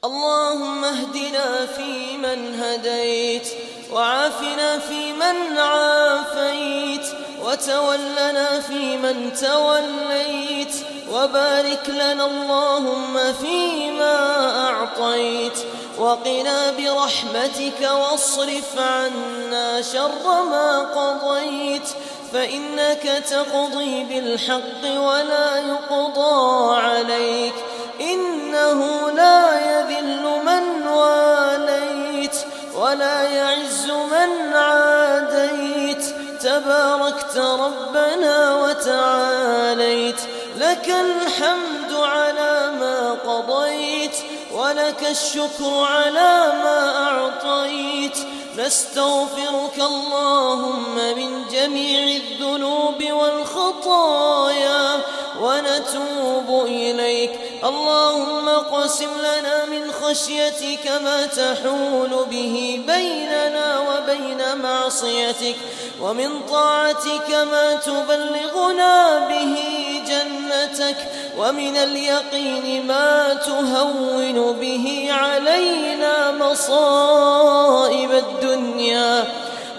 اللهم اهدنا فيمن هديت، وعافنا فيمن عافيت، وتولنا فيمن توليت، وبارك لنا اللهم فيما أعطيت، وقنا برحمتك واصرف عنا شر ما قضيت، فإنك تقضي بالحق ولا يقضى عليك، إنه لا يذل من واليت ولا يعز من عاديت، تباركت ربنا وتعاليت، لك الحمد على ما قضيت، ولك الشكر على ما أعطيت. نستغفرك اللهم من جميع الذنوب والخطايا ونتوب إليك. اللهم اقسم لنا من خشيتك ما تحول به بيننا وبين معصيتك، ومن طاعتك ما تبلغنا به جنتك، ومن اليقين ما تهون به علينا مصائب الدنيا،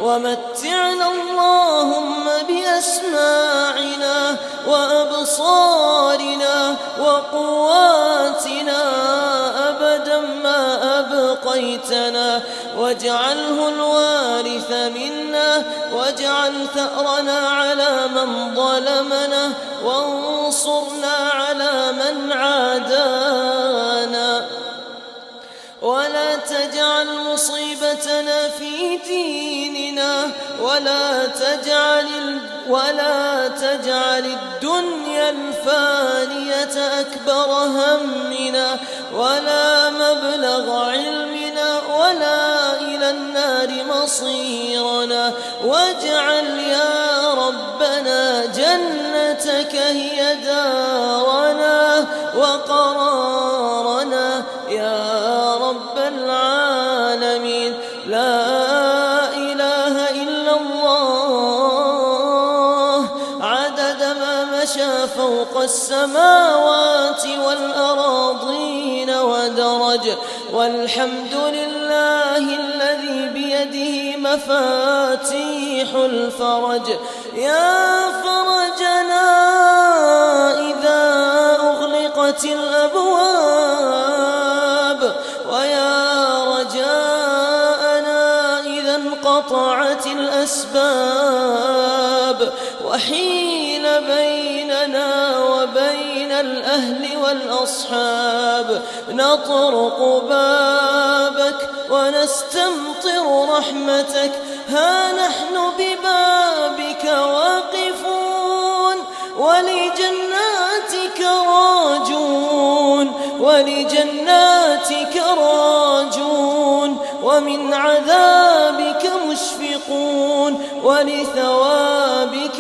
ومتعنا اللهم بأسماعنا وأبصارنا وقواتنا أبدا ما أبقيتنا، واجعله الوارث منا، واجعل ثأرنا على من ظلمنا، وانصرنا على من عادانا، ولا تجعل مصيبتنا في ديننا، ولا تجعل الدنيا الفانية أكبر همنا، ولا مبلغ علمنا، ولا إلى النار مصيرنا، واجعل يا ربنا جنتك هي دارنا وقرارنا يا رب العالمين. لا إله إلا الله عدد ما مشى فوق السماوات والأراضين ودرج، والحمد لله الذي بيده مفاتيح الفرج. يا فرجنا إذا أغلقت الأبواب، ويا رجاءنا إذا انقطعت الأسباب، وحيل بيننا وبين الأهل والأصحاب، نطرق بابك ونستمطر رحمتك، ها نحن ببابك واقفون، ولجناتك راجون، ومن عذابك مشفقون، ولثوابك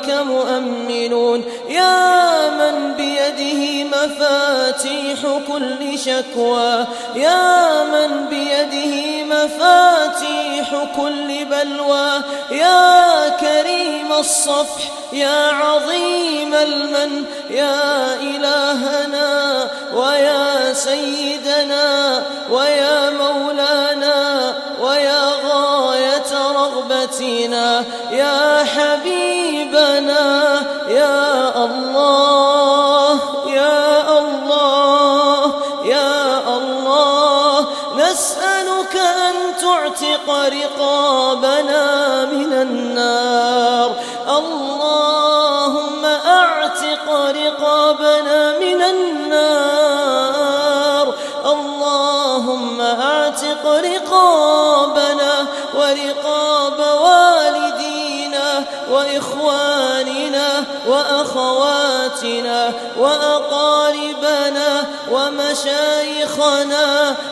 مؤمنون، يا من بيده مفاتيح كل شكوى، يا من بيده مفاتيح كل بلوى، يا كريم الصفح، يا عظيم المن، يا إلهنا ويا سيدنا ويا مولانا ويا غاية رغبتنا، يا حبيبنا، يا الله يا الله يا الله، نسألك أن تعتق رقابنا من النار. اللهم أعتق رقابنا من النار، اللهم أعتق رقابنا ورقاب والدينا وإخواننا وأخواتنا وأقاربنا ومشايخنا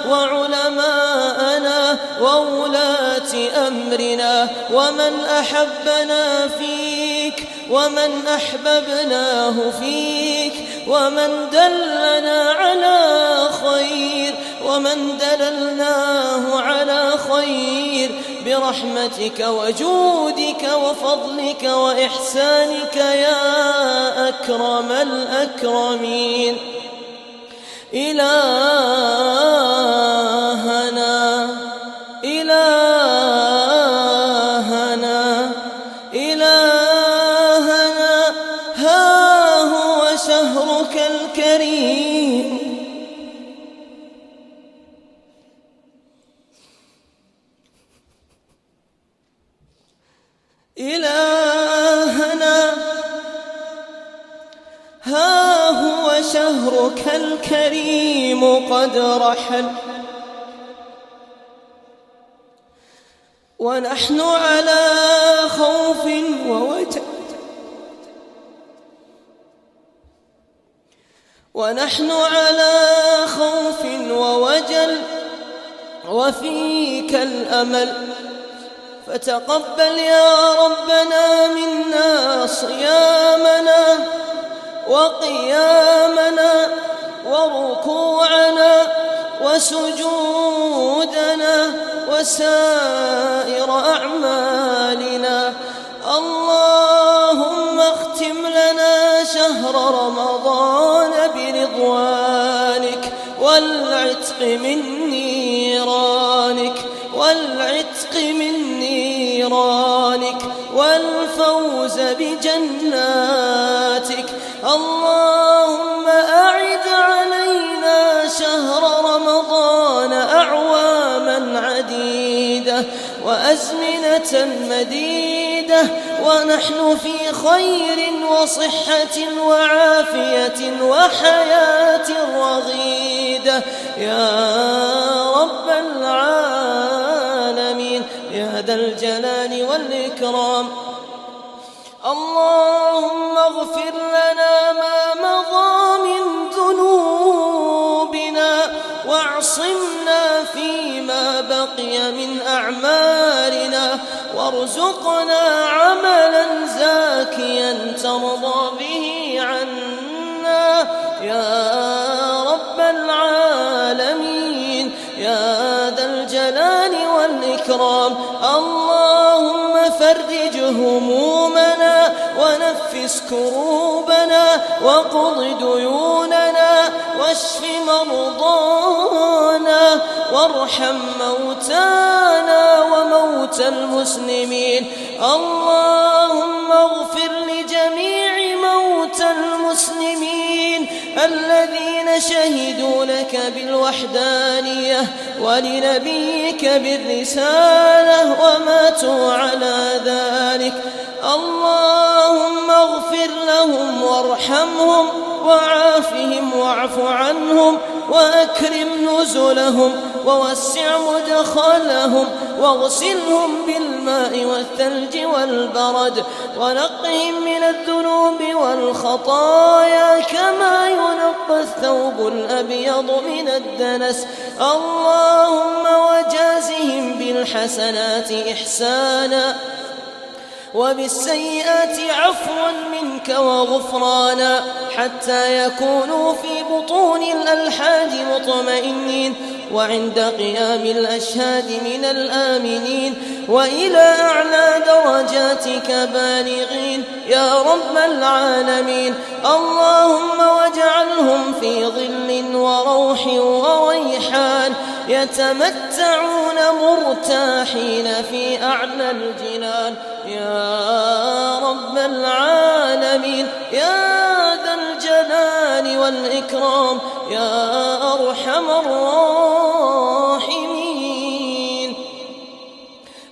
وعلماءنا وولاة أمرنا، ومن أحبنا فيك ومن أحببناه فيك، ومن دلنا على خير، ومن دللناه على خير برحمتك وجودك وفضلك وإحسانك يا أكرم الأكرمين. إلهنا إلهنا إلهنا ها هو شهرك الكريم إلهنا ها هو شهرك الكريم قد رحل ونحن على خوف ووجل ونحن على خوف ووجل وفيك الأمل فتقبل يا ربنا منا صيامنا وقيامنا وركوعنا وسجودنا وسائر أعمالنا. اللهم اختم لنا شهر رمضان برضوانك والعتق من نيرانك والفوز بجناتك. اللهم أعد علينا شهر رمضان أعواما عديدة وأزمنة مديدة ونحن في خير وصحة وعافية وحياة رغيدة يا رب العالمين يا ذا الجلال والإكرام. اللهم اغفر لنا ما مضى من ذنوبنا واعصمنا فيما بقي من أعمالنا وارزقنا عملا زاكيا ترضى به عنا يا رب العالمين يا ذا الجلال والإكرام. اللهم فرج همومنا ونفس كروبنا وقض ديوننا واشف مرضانا وارحم موتانا وموتى المسلمين. اللهم اغفر لجميع موتى المسلمين الذين شهدوا لك بالوحدانية ولنبيك بالرسالة وماتوا على ذلك. اللهم اغفر لهم وارحمهم وعافهم واعف عنهم وأكرم نزلهم ووسع مدخلهم واغسلهم بالماء والثلج والبرد ونقهم من الذنوب والخطايا كما ينقى الثوب الأبيض من الدنس. اللهم وجازهم بالحسنات إحسانا وبالسيئات عفوا منك وغفرانا حتى يكونوا في بطون الألحاد مطمئنين وعند قيام الأشهاد من الآمنين وإلى أعلى درجاتك بالغين يا رب العالمين. اللهم واجعلهم في ظل وروح وريحان يتمتعون مرتاحين في أعلى الجنان يا رب العالمين يا ذا الجلال والإكرام يا أرحم الراحمين.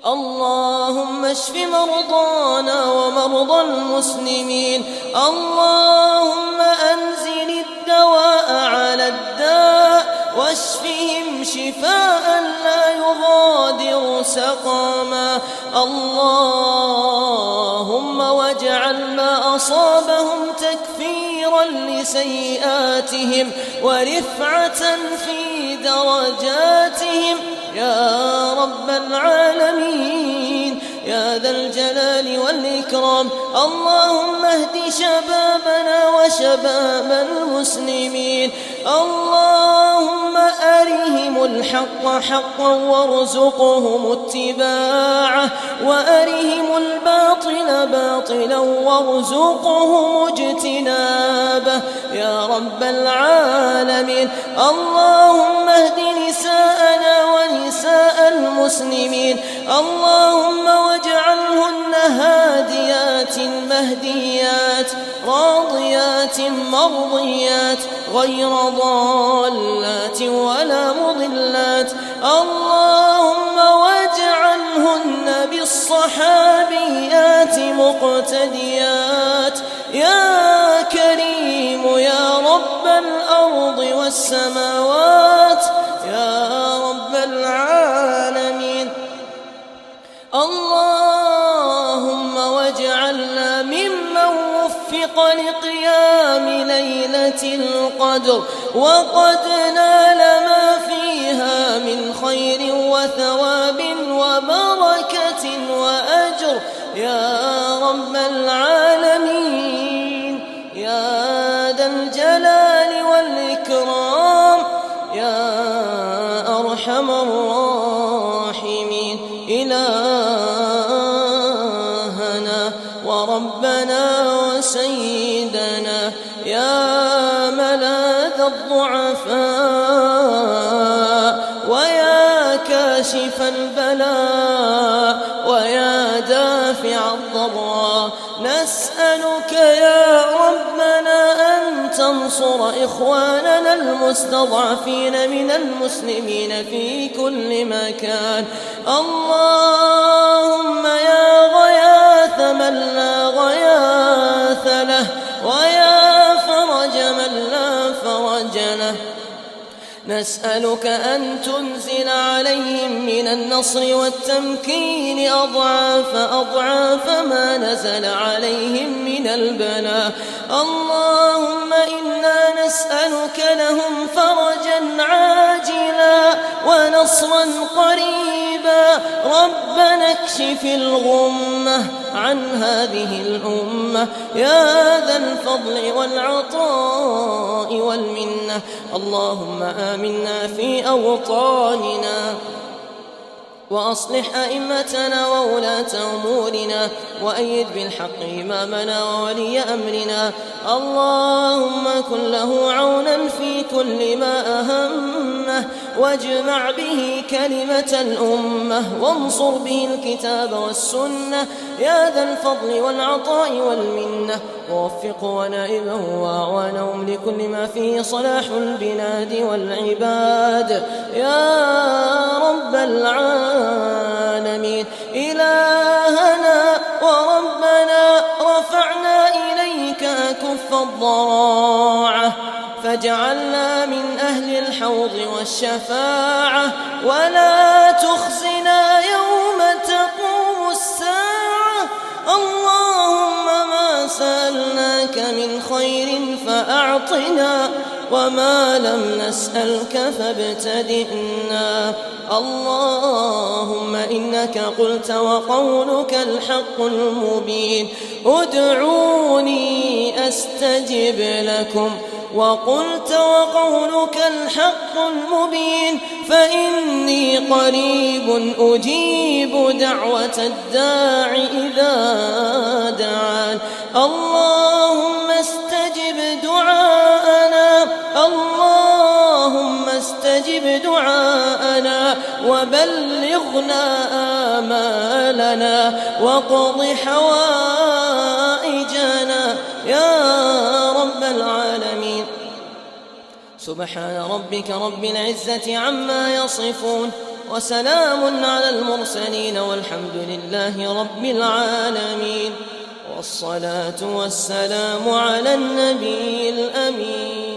اللهم اشف مرضانا ومرضى المسلمين. اللهم أنزل الدواء على الداء واشفهم شفاء لا يغادر سقما. اللهم واجعل ما أصابهم تكفيرا لسيئاتهم ورفعة في درجاتهم يا رب العالمين يا ذا الجلال والإكرام. اللهم اهد شبابنا وشباب المسلمين. اللهم أرهم الحق حقا وارزقهم اتباعه وأرهم الباطل باطلا وارزقهم اجتنابه يا رب العالمين. اللهم اهد نساءنا ونساء المسلمين، اللهم واجعلهن هاديات مهديات راضيات مرضيات غير ضالات ولا مضلات، اللهم واجعلهن بالصحابيات مقتديات يا كريم يا رب الأرض والسماوات يا رب العالمين. اللهم واجعلنا ممن وفق لقيام ليلة القدر وقد نال ما فيها من خير وثواب وبركة وأجر يا رب العالمين يا ذا الجلال والإكرام يا أرحم الراحمين. إلهنا وربنا وسيدنا يا ملاذ الضعفاء ويا كاشف البلاء ويا دافع الضراء، نسألك يا ربنا أن تنصر إخواننا المستضعفين من المسلمين في كل مكان. اللهم يا غياث من لا غياث له ويا فرج من لا فرج له، نسألك أن تنزل عليهم من النصر والتمكين أضعاف أضعاف ما نزل عليهم من البلاء. اللهم إنا نسألك لهم فرجا عاجلا ونصرا قريبا. ربنا اكشف الغمة عن هذه الأمة يا ذا الفضل والعطاء والمنة. اللهم آمنا في أوطاننا وأصلح أئمتنا وولاة أمورنا وأيد بالحق إمامنا وولي أمرنا. اللهم كن له عونا في كل ما أهمه واجمع به كلمة الأمة وانصر به الكتاب والسنة يا ذا الفضل والعطاء والمنة. ووفق ونائبه وأعوانهم لكل ما فيه صلاح البلاد والعباد يا رب العالمين. إلهنا وربنا رفعنا إليك أكف الضراعة فاجعلنا من أهل الحوض والشفاعة ولا تخزنا يوم تقوم الساعة. اللهم ما سألناك من خير فأعطنا وما لم نسألك فابتدئنا. اللهم إنك قلت وقولك الحق المبين ادعوني أستجب لكم، وقلت وقولك الحق المبين فإني قريب أجيب دعوة الداع إذا دعان. اللهم استجب دعاءنا، اللهم استجب دعاءنا وبلغنا آمالنا واقض حوائجنا يا رب العالمين. سبحان ربك رب العزة عما يصفون وسلام على المرسلين والحمد لله رب العالمين. والصلاة والسلام على النبي الأمين.